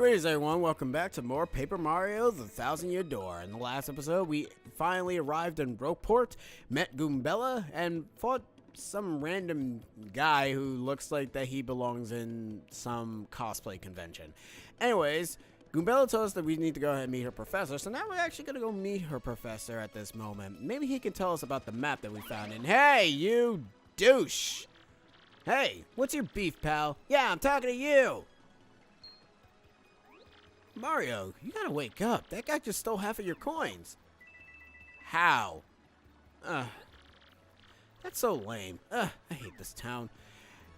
Greetings everyone, welcome back to more Paper Mario The Thousand Year Door. In the last episode, we finally arrived in Rogueport, met Goombella, and fought some random guy who looks like that he belongs in some cosplay convention. Anyways, Goombella told us that we need to go ahead and meet her professor, so now we're actually going to go meet her professor at this moment. Maybe he can tell us about the map that we found, and hey, you douche! Hey, what's your beef, pal? Yeah, I'm talking to you! Mario, you gotta wake up. That guy just stole half of your coins. How? That's so lame. I hate this town.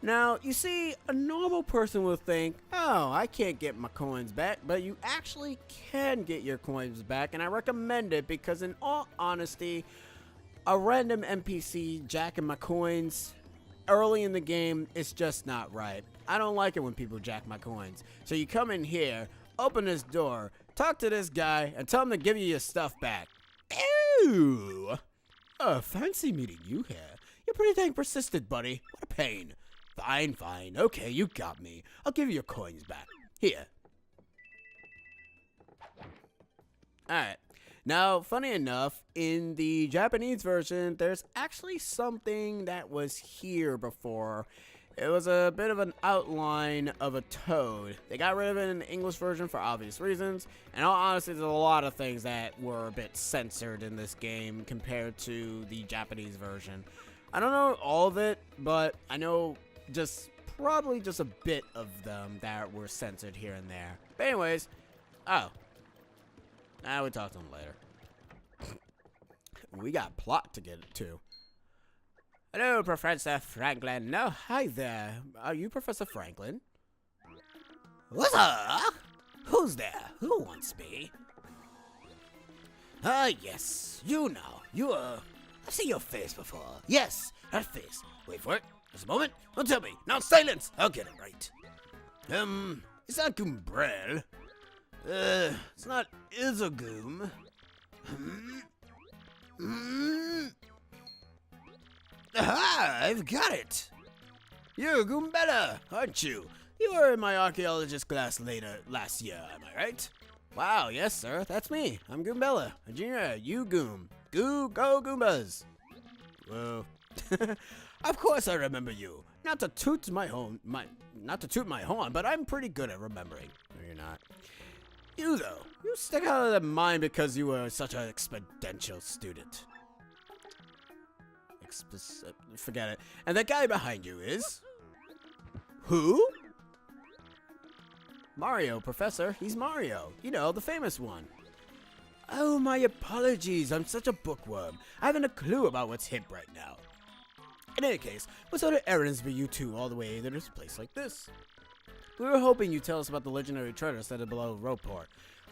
Now, you see, a normal person will think, oh, I can't get my coins back, but you actually can get your coins back, and I recommend it because in all honesty, a random NPC jacking my coins early in the game is just not right. I don't like it when people jack my coins. So you come in here, open this door, talk to this guy, and tell him to give you your stuff back. Ew! Fancy meeting you here. You're pretty dang persistent, buddy. What a pain. Fine. Okay, you got me. I'll give you your coins back. Here. Alright. Now, funny enough, in the Japanese version, there's actually something that was here before. It was a bit of an outline of a toad. They got rid of it in the English version for obvious reasons. And all honesty, there's a lot of things that were a bit censored in this game compared to the Japanese version. I don't know all of it, but I know probably just a bit of them that were censored here and there. But anyways, we'll talk to them later. We got plot to get to. Hello, Professor Franklin. No, hi there. Are you Professor Franklin? What's up? Who's there? Who wants me? Yes. You now. I've seen your face before. Yes, that face. Wait for it. Just a moment. Don't tell me. Now silence. I'll get it right. It's not Goombella. It's not Izagoom. Aha! I've got it! You're Goombella, aren't you? You were in my archaeologist class last year, am I right? Wow, yes sir, that's me. I'm Goombella, a junior. You Goom. Go Goombas! Whoa. Of course I remember you. Not to toot my horn, but I'm pretty good at remembering. No, you're not. You though, you stick out of the mind because you were such an exponential student. Forget it. And that guy behind you is? Who? Mario, Professor. He's Mario. You know, the famous one. Oh, my apologies. I'm such a bookworm. I haven't a clue about what's hip right now. In any case, what sort of errands were you two all the way to a place like this? We were hoping you'd tell us about the legendary treasure set below Rogueport.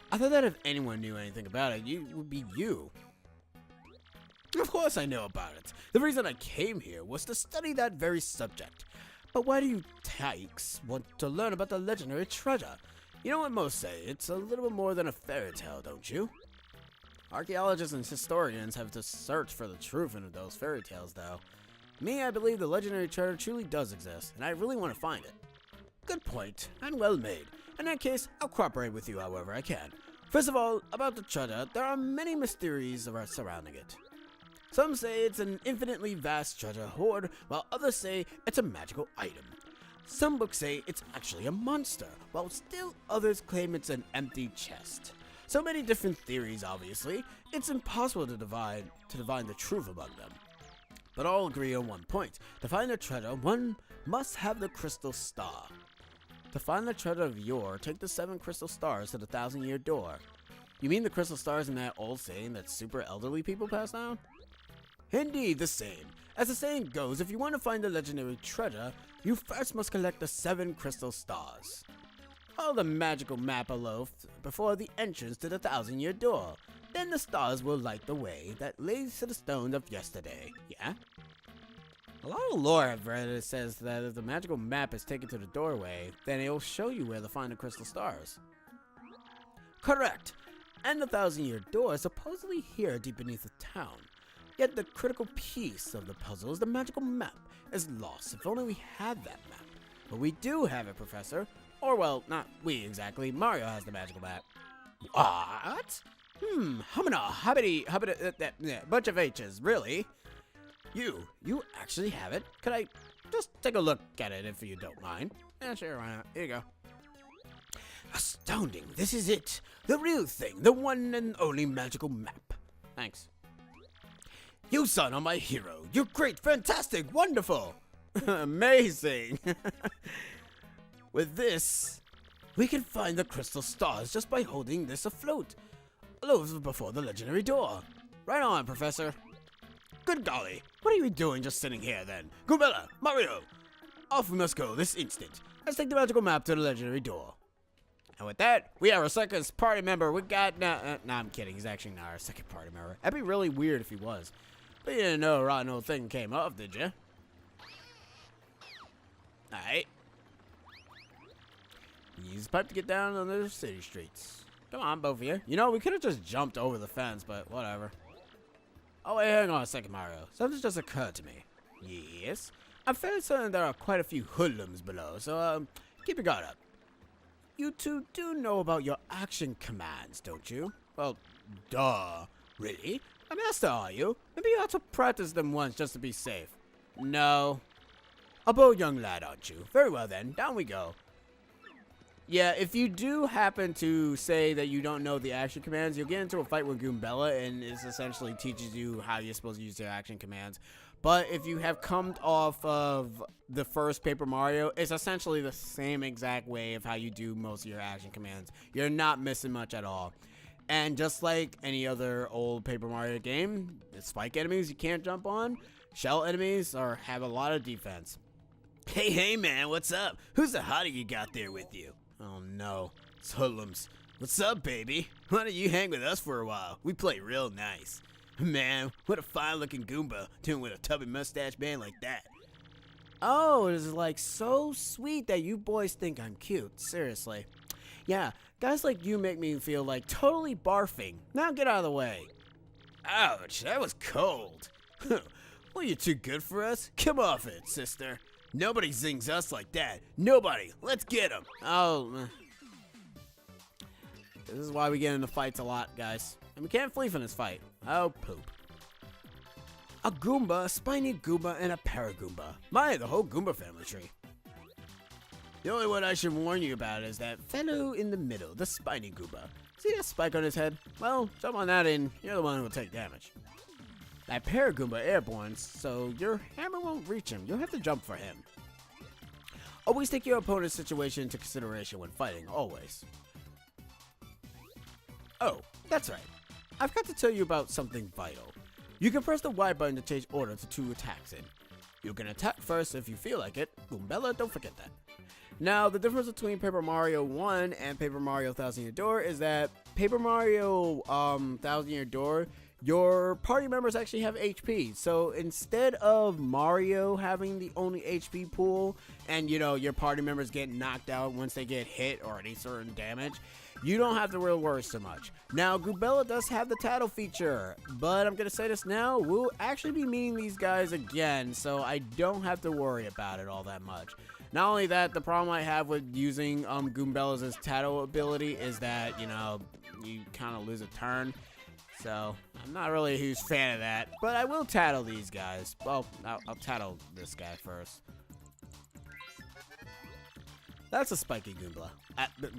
I thought that if anyone knew anything about it, it would be you. Of course I know about it. The reason I came here was to study that very subject. But why do you tykes want to learn about the legendary treasure? You know what most say, it's a little bit more than a fairy tale, don't you? Archaeologists and historians have to search for the truth in those fairy tales, though. Me, I believe the legendary treasure truly does exist, and I really want to find it. Good point, and well made. In that case, I'll cooperate with you however I can. First of all, about the treasure, there are many mysteries surrounding it. Some say it's an infinitely vast treasure hoard, while others say it's a magical item. Some books say it's actually a monster, while still others claim it's an empty chest. So many different theories, obviously, it's impossible to divine the truth among them. But all agree on one point. To find the treasure, one must have the crystal star. To find the treasure of yore, take the 7 crystal stars to the 1,000-year door. You mean the crystal stars in that old saying that super elderly people pass down? Indeed, the same. As the saying goes, if you want to find the legendary treasure, you first must collect the 7 crystal stars. Follow the magical map below before the entrance to the 1,000-year door. Then the stars will light the way that leads to the stones of yesterday. Yeah? A lot of lore I've read it says that if the magical map is taken to the doorway, then it will show you where to find the crystal stars. Correct. And the 1,000-year door is supposedly here deep beneath the town. Yet the critical piece of the puzzle is the magical map is lost. If only we had that map. But we do have it, Professor. Or, well, not we exactly. Mario has the magical map. What? Humana, habity, bunch of H's, really? You actually have it? Could I just take a look at it if you don't mind? Yeah, sure, why not? Here you go. Astounding, this is it. The real thing, the one and only magical map. Thanks. You son are my hero. You're great, fantastic, wonderful. Amazing. With this, we can find the crystal stars just by holding this afloat before the legendary door. Right on, Professor. Good golly, what are you doing just sitting here then? Goombella, Mario, off we must go this instant. Let's take the magical map to the legendary door. And with that, we have our second party member. We got, nah, I'm kidding. He's actually not our second party member. That'd be really weird if he was. But you didn't know a rotten old thing came off, did you? Alright. Use the pipe to get down on the city streets. Come on, both of you. You know, we could have just jumped over the fence, but whatever. Oh, wait, hang on a second, Mario. Something just occurred to me. Yes? I'm fairly certain there are quite a few hoodlums below, so, keep your guard up. You two do know about your action commands, don't you? Well, duh. Really? A master, are you? Maybe you ought to practice them once just to be safe. No. A bold young lad, aren't you? Very well then, down we go. Yeah, if you do happen to say that you don't know the action commands, you'll get into a fight with Goombella, and it essentially teaches you how you're supposed to use your action commands. But if you have come off of the first Paper Mario, it's essentially the same exact way of how you do most of your action commands. You're not missing much at all. And just like any other old Paper Mario game, the spike enemies you can't jump on, shell enemies have a lot of defense. Hey man, what's up? Who's the hottie you got there with you? Oh no, it's hoodlums. What's up, baby? Why don't you hang with us for a while? We play real nice. Man, what a fine-looking Goomba doing with a tubby mustache man like that. Oh, it is like so sweet that you boys think I'm cute. Seriously. Yeah, guys like you make me feel like totally barfing. Now get out of the way. Ouch, that was cold. Well, you're too good for us? Come off it, sister. Nobody zings us like that. Nobody. Let's get him. Oh. This is why we get into fights a lot, guys. And we can't flee from this fight. Oh, poop. A Goomba, a spiny Goomba, and a Paragoomba. My, the whole Goomba family tree. The only one I should warn you about is that fellow in the middle, the spiny Goomba. See that spike on his head? Well, jump on that and you're the one who will take damage. That Paragoomba airborne, so your hammer won't reach him. You'll have to jump for him. Always take your opponent's situation into consideration when fighting, always. Oh, that's right. I've got to tell you about something vital. You can press the Y button to change order to 2 attacks in. You can attack first if you feel like it. Goombella, don't forget that. Now, the difference between Paper Mario 1 and Paper Mario Thousand Year Door is that Paper Mario Thousand Year Door, your party members actually have HP. So instead of Mario having the only HP pool and, you know, your party members get knocked out once they get hit or any certain damage, you don't have to really worry so much. Now, Goombella does have the tattle feature, but I'm going to say this now, we'll actually be meeting these guys again, so I don't have to worry about it all that much. Not only that, the problem I have with using Goombella's tattle ability is that, you know, you kind of lose a turn. So, I'm not really a huge fan of that, but I will tattle these guys. Well, I'll tattle this guy first. That's a spiky Goomba.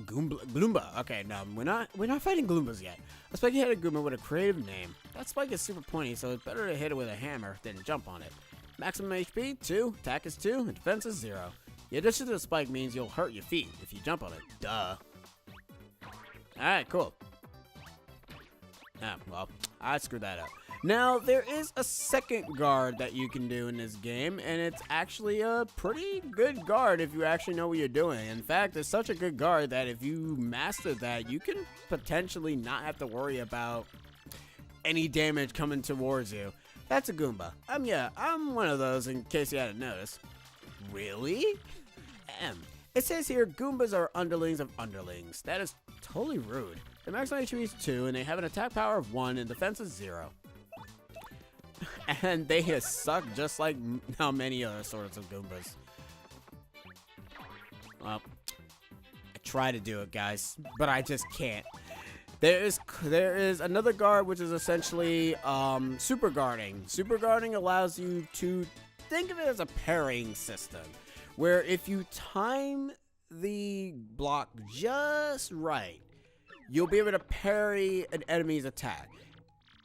Gloomba. Okay, no, we're not fighting Gloombas yet. A spiky-headed Goomba with a creative name. That spike is super pointy, so it's better to hit it with a hammer than jump on it. Maximum HP 2, attack is 2, and defense is 0. The addition to the spike means you'll hurt your feet if you jump on it. Duh. Alright, cool. Ah, well, I screwed that up. Now, there is a second guard that you can do in this game, and it's actually a pretty good guard if you actually know what you're doing. In fact, it's such a good guard that if you master that, you can potentially not have to worry about any damage coming towards you. That's a Goomba. Yeah, I'm one of those in case you hadn't noticed. Really? It says here, Goombas are underlings of underlings. That is totally rude. The maximum HP is 2, and they have an attack power of 1, and defense is 0. And they suck just like how many other sorts of Goombas. Well, try to do it, guys, but I just can't. There is another guard, which is essentially super guarding. Super guarding allows you to think of it as a parrying system, where if you time the block just right, you'll be able to parry an enemy's attack.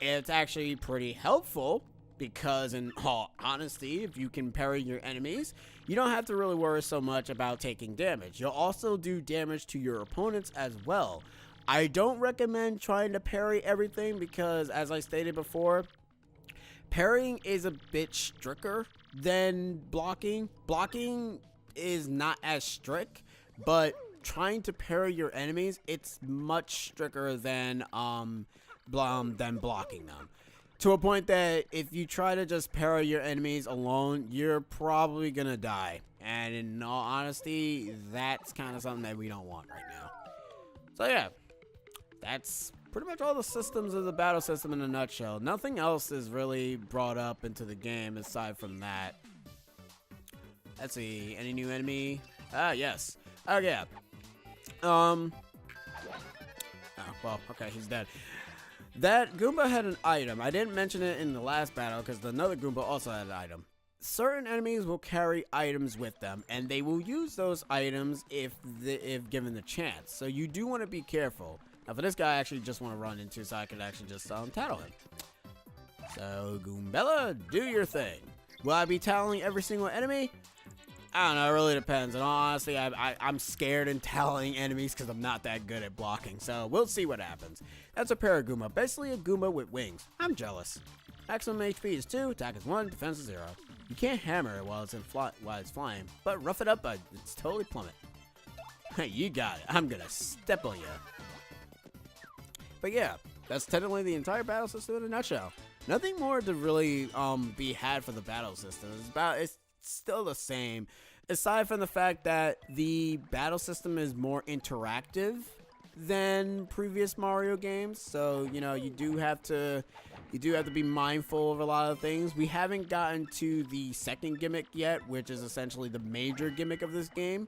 It's actually pretty helpful because, in all honesty, if you can parry your enemies, you don't have to really worry so much about taking damage. You'll also do damage to your opponents as well. I don't recommend trying to parry everything because, as I stated before, parrying is a bit stricter than blocking. Blocking is not as strict, but trying to parry your enemies, it's much stricter than blocking them. To a point that if you try to just parry your enemies alone, you're probably gonna die. And in all honesty, that's kind of something that we don't want right now. So yeah, that's pretty much all the systems of the battle system in a nutshell. Nothing else is really brought up into the game aside from that. Let's see, any new enemy? Yes. Oh yeah. Oh, well, okay, he's dead. That Goomba had an item. I didn't mention it in the last battle because another Goomba also had an item. Certain enemies will carry items with them, and they will use those items if given the chance. So you do want to be careful. Now, for this guy, I actually just want to run into so I can actually just tattle him. So, Goombella, do your thing. Will I be tattling every single enemy? I don't know, it really depends. And honestly, I'm scared in tattling enemies because I'm not that good at blocking. So we'll see what happens. That's a Paragoomba, basically a Goomba with wings. I'm jealous. Maximum HP is 2, attack is 1, defense is 0. You can't hammer it while it's flying, but rough it up, it's totally plummet. Hey, you got it. I'm gonna step on you. But yeah, that's technically the entire battle system in a nutshell. Nothing more to really be had for the battle system. It's still the same, aside from the fact that the battle system is more interactive than previous Mario games. So, you know, you do have to be mindful of a lot of things. We haven't gotten to the second gimmick yet, which is essentially the major gimmick of this game,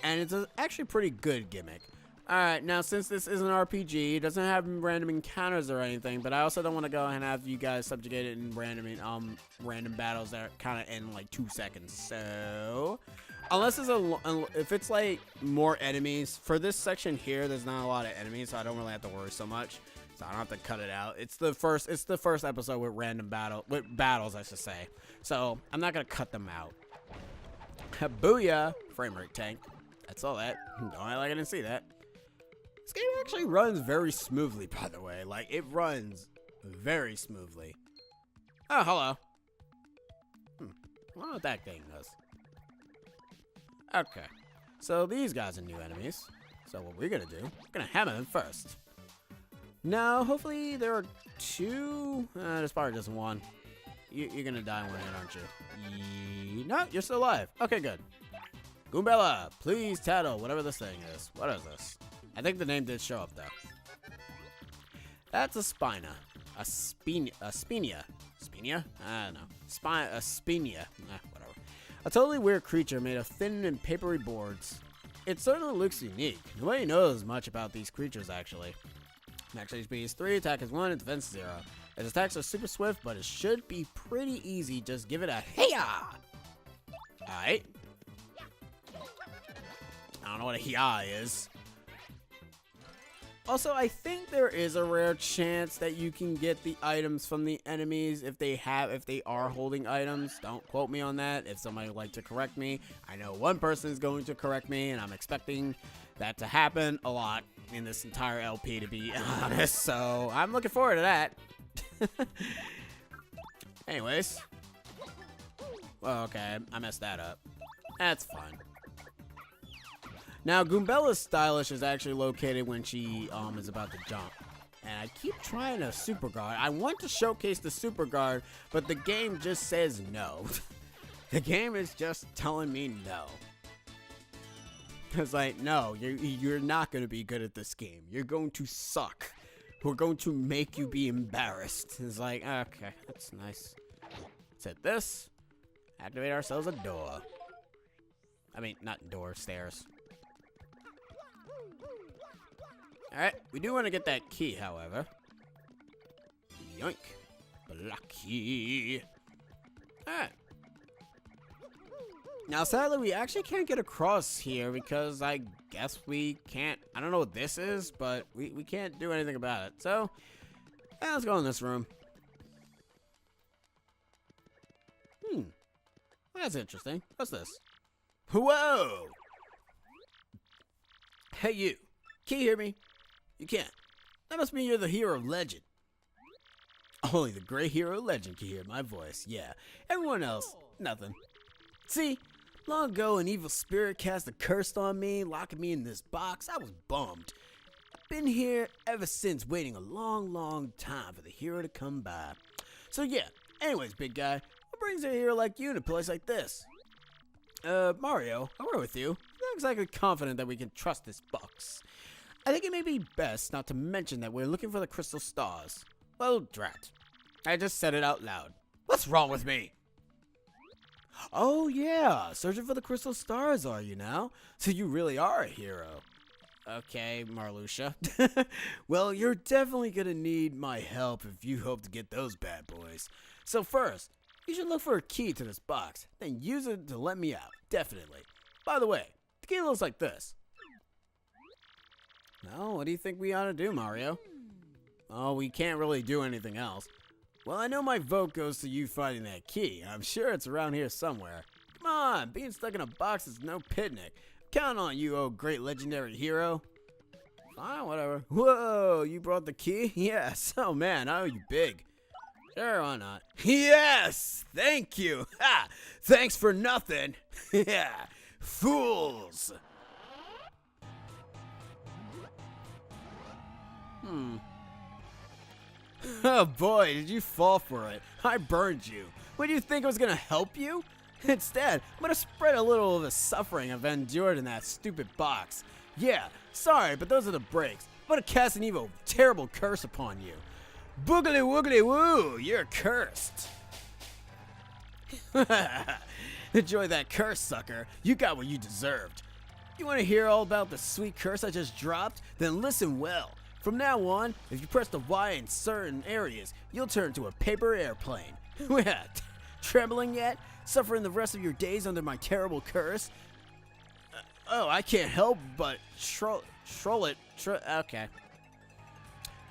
and it's actually a pretty good gimmick. Alright, now since this is an RPG, it doesn't have random encounters or anything, but I also don't want to go and have you guys subjugated in random battles that kind of end in like 2 seconds. So, unless it's if it's like more enemies, for this section here, there's not a lot of enemies, so I don't really have to worry so much. So I don't have to cut it out. It's the first episode with battles, I should say. So I'm not gonna cut them out. Booyah! Frame rate tank. That's all that. Don't act like I didn't see that. This game actually runs very smoothly, by the way. Like, it runs very smoothly. Oh, hello. I wonder what that thing does. Okay. So, these guys are new enemies. So, what we're gonna do, we're gonna hammer them first. Now, hopefully, there are 2. There's probably just 1. You're gonna die one hit, aren't you? No, you're still alive. Okay, good. Goombella, please tattle whatever this thing is. What is this? I think the name did show up, though. That's a Spina. A Spinia. Spinia? I don't know. A Spinia. Whatever. A totally weird creature made of thin and papery boards. It certainly looks unique. Nobody knows much about these creatures, actually. Max HP is 3, attack is 1, and defense is 0. Its attacks are super swift, but it should be pretty easy. Just give it a hey-ya! Alright. I don't know what a hey-ya is. Also, I think there is a rare chance that you can get the items from the enemies if they are holding items. Don't quote me on that. If somebody would like to correct me, I know one person is going to correct me, and I'm expecting that to happen a lot in this entire LP, to be honest. So I'm looking forward to that. Anyways. Well, okay, I messed that up. That's fine. Now, Goombella's stylish is actually located when she is about to jump. And I keep trying a super guard. I want to showcase the super guard, but the game just says no. The game is just telling me no. It's like, no, you're not going to be good at this game. You're going to suck. We're going to make you be embarrassed. It's like, okay, that's nice. Let's hit this. Activate ourselves a door. I mean, not door, stairs. Alright, we do want to get that key, however. Yoink. Black key. Alright. Now, sadly, we actually can't get across here because I guess we can't. I don't know what this is, but we can't do anything about it. So, yeah, let's go in this room. That's interesting. What's this? Whoa! Hey, you. Can you hear me? You can't. That must mean you're the hero legend. Only the great hero legend can hear my voice. Yeah. Everyone else, nothing. See, long ago an evil spirit cast a curse on me, locking me in this box. I was bummed. I've been here ever since, waiting a long, long time for the hero to come by. So yeah, anyways, big guy, what brings a hero like you in a place like this? Mario, I'm right with you. I'm not exactly confident that we can trust this box. I think it may be best not to mention that we're looking for the crystal stars. Well, drat. I just said it out loud. What's wrong with me? Oh yeah, searching for the crystal stars, are you now? So you really are a hero. Okay, Marluxia. Well, you're definitely gonna need my help if you hope to get those bad boys. So first, you should look for a key to this box, then use it to let me out, definitely. By the way, the key looks like this. Well, what do you think we ought to do, Mario? Oh, we can't really do anything else. Well, I know my vote goes to you finding that key. I'm sure it's around here somewhere. Come on, being stuck in a box is no picnic. Count on you, oh great legendary hero. Fine, whatever. Whoa, you brought the key? Yes. Oh man, I owe you big. Sure, why not? Yes! Thank you! Ha! Thanks for nothing! Yeah! Fools! Oh boy, did you fall for it. I burned you. What, do you think I was gonna help you? Instead, I'm gonna spread a little of the suffering I've endured in that stupid box. Yeah, sorry, but those are the breaks. I'm gonna cast an evil, terrible curse upon you. Boogly woogly woo, you're cursed. Enjoy that curse, sucker. You got what you deserved. You wanna hear all about the sweet curse I just dropped? Then listen well. From now on, if you press the Y in certain areas, you'll turn to a paper airplane. Trembling yet? Suffering the rest of your days under my terrible curse? Oh, I can't help but troll it. Okay.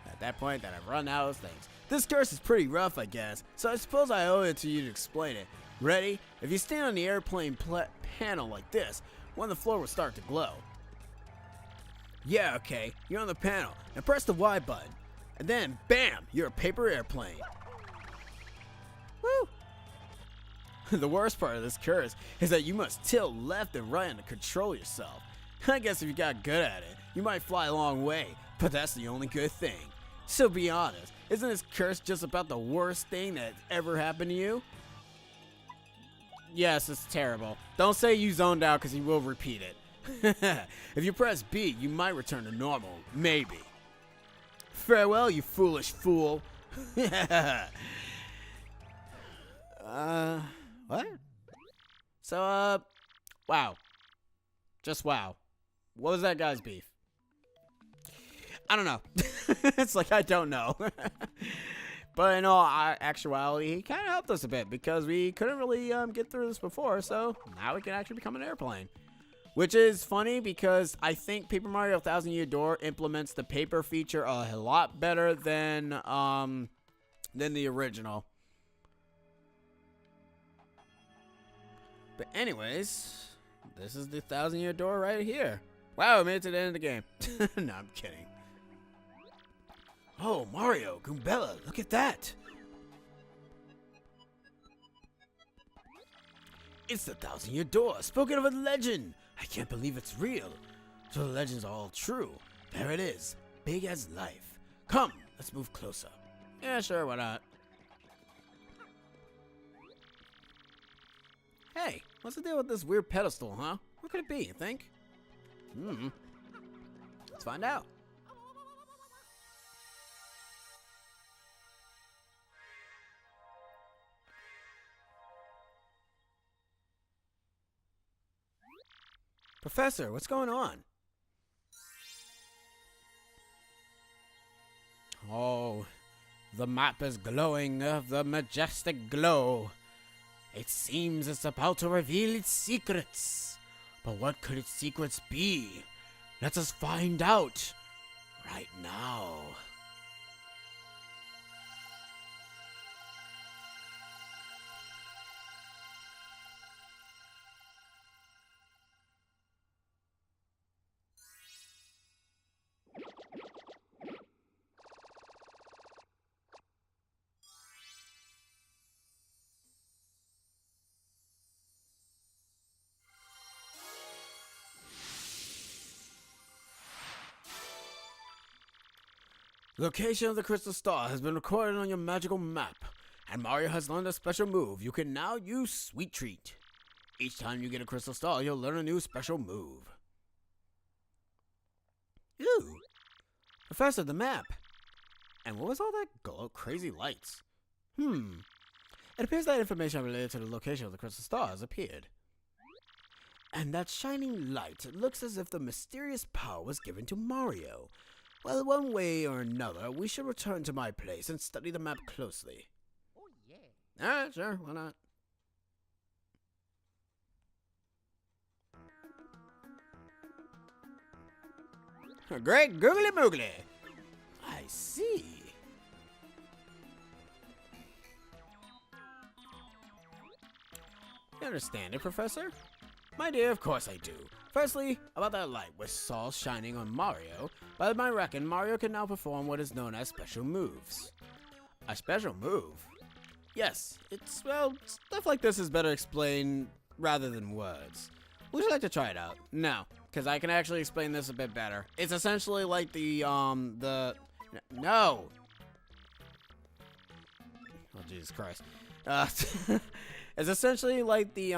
At that point, that I've run out of things. This curse is pretty rough, I guess, so I suppose I owe it to you to explain it. Ready? If you stand on the airplane panel like this, one of the floor will start to glow. Yeah, okay, you're on the panel. Now press the Y button. And then, bam, you're a paper airplane. Woo! The worst part of this curse is that you must tilt left and right to control yourself. I guess if you got good at it, you might fly a long way, but that's the only good thing. So be honest, isn't this curse just about the worst thing that ever happened to you? Yes, it's terrible. Don't say you zoned out because he will repeat it. If you press B, you might return to normal. Maybe. Farewell, you foolish fool. What? So, wow. Just wow. What was that guy's beef? I don't know. It's like, I don't know. But in all actuality, he kind of helped us a bit because we couldn't really get through this before, so now we can actually become an airplane. Which is funny because I think Paper Mario 1000 Year Door implements the paper feature a lot better than the original. But anyways, this is the 1000 Year Door right here. Wow, I made it to the end of the game. No, I'm kidding. Oh, Mario, Goombella, look at that. It's the 1000 Year Door, spoken of a legend. I can't believe it's real. So the legends are all true. There it is, big as life. Come, let's move closer. Yeah, sure, why not? Hey, what's the deal with this weird pedestal, huh? What could it be, you think? Let's find out. Professor, what's going on? Oh, the map is glowing of the majestic glow. It seems it's about to reveal its secrets. But what could its secrets be? Let us find out right now. Location of the crystal star has been recorded on your magical map, and Mario has learned a special move you can now use Sweet Treat. Each time you get a crystal star, you'll learn a new special move. Ooh, Professor, the map. And what was all that crazy lights? It appears that information related to the location of the crystal star has appeared. And that shining light, it looks as if the mysterious power was given to Mario. Well, one way or another, we should return to my place and study the map closely. Oh, yeah. Alright, sure, why not? Great googly moogly! I see. You understand it, Professor? My dear, of course I do. Firstly, about that light we saw shining on Mario, by my reckon, Mario can now perform what is known as special moves. A special move? Yes, well, stuff like this is better explained rather than words. Would you like to try it out? No, because I can actually explain this a bit better. It's essentially like no! Oh, Jesus Christ. It's essentially like the,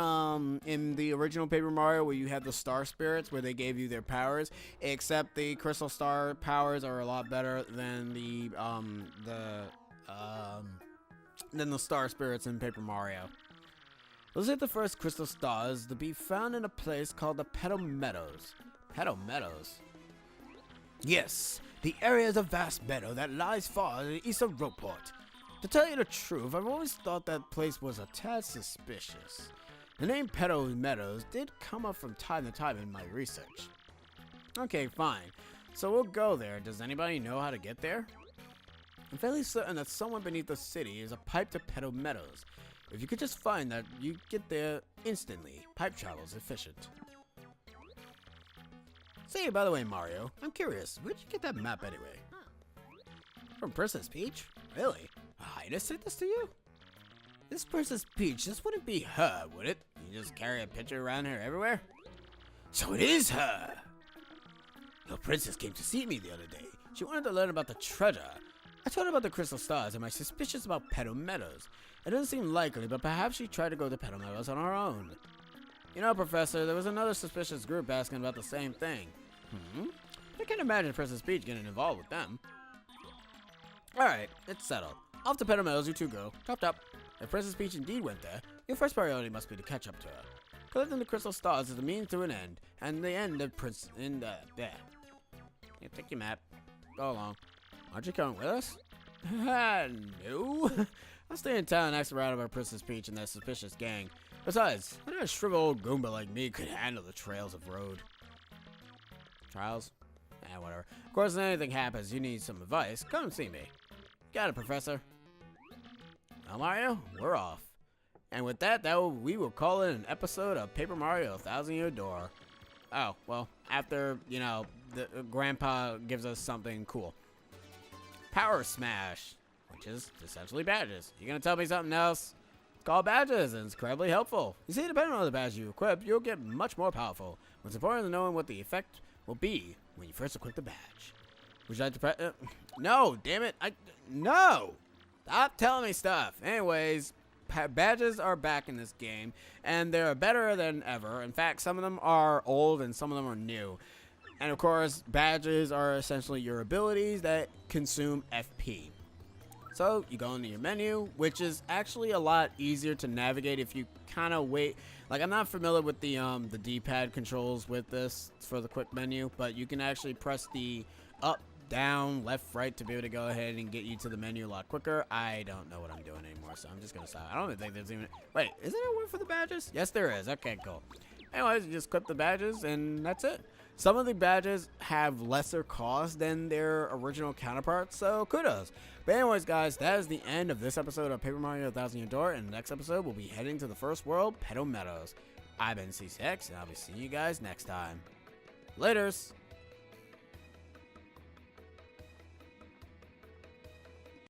in the original Paper Mario where you had the Star Spirits where they gave you their powers, except the Crystal Star powers are a lot better than the Star Spirits in Paper Mario. Those are the first Crystal Stars to be found in a place called the Petal Meadows. Petal Meadows? Yes, the area is a vast meadow that lies far to the east of Rockport. To tell you the truth, I've always thought that place was a tad suspicious. The name Petal Meadows did come up from time to time in my research. Okay, fine. So we'll go there. Does anybody know how to get there? I'm fairly certain that somewhere beneath the city is a pipe to Petal Meadows. If you could just find that, you get there instantly. Pipe travel is efficient. Say, by the way, Mario, I'm curious, where'd you get that map anyway? From Princess Peach? Really? Highness sent this to you? This Princess Peach, this wouldn't be her, would it? You just carry a picture around her everywhere? So it is her! Your princess came to see me the other day. She wanted to learn about the treasure. I told her about the crystal stars and my suspicions about Petal Meadows. It doesn't seem likely, but perhaps she tried to go to Petal Meadows on her own. You know, Professor, there was another suspicious group asking about the same thing. I can't imagine Princess Peach getting involved with them. Alright, it's settled. Off to Petal Meadows, you two go. Chop chop. If Princess Peach indeed went there, your first priority must be to catch up to her. Collecting the crystal stars is the means to an end, and the end of there. Yeah, take your map. Go along. Aren't you coming with us? No. I'll stay in town and ask around about Princess Peach and that suspicious gang. Besides, what a shriveled old Goomba like me could handle the trails of road. Trials? Whatever. Of course, if anything happens, you need some advice, come and see me. Got it, Professor. Well, Mario, we're off. And with that, we will call it an episode of Paper Mario 1,000 Year Door. Oh, well, after, you know, the Grandpa gives us something cool. Power Smash, which is essentially badges. You gonna tell me something else? It's called badges, and it's incredibly helpful. You see, depending on the badge you equip, you'll get much more powerful. What's important is knowing what the effect will be when you first equip the badge. Would you like to press? No, damn it! No! Stop telling me stuff. Anyways, badges are back in this game, and they're better than ever. In fact, some of them are old and some of them are new. And of course, badges are essentially your abilities that consume FP. So you go into your menu, which is actually a lot easier to navigate if you kind of wait. Like, I'm not familiar with the D-pad controls with this for the quick menu, but you can actually press the up down, left, right to be able to go ahead and get you to the menu a lot quicker. I don't know what I'm doing anymore, so I'm just going to stop. I don't even think there's even... Wait, isn't there one for the badges? Yes, there is. Okay, cool. Anyways, you just clip the badges, and that's it. Some of the badges have lesser cost than their original counterparts, so kudos. But anyways, guys, that is the end of this episode of Paper Mario 1000 Year Door, and the next episode, we'll be heading to the first world, Petal Meadows. I've been C6, and I'll be seeing you guys next time. Laters!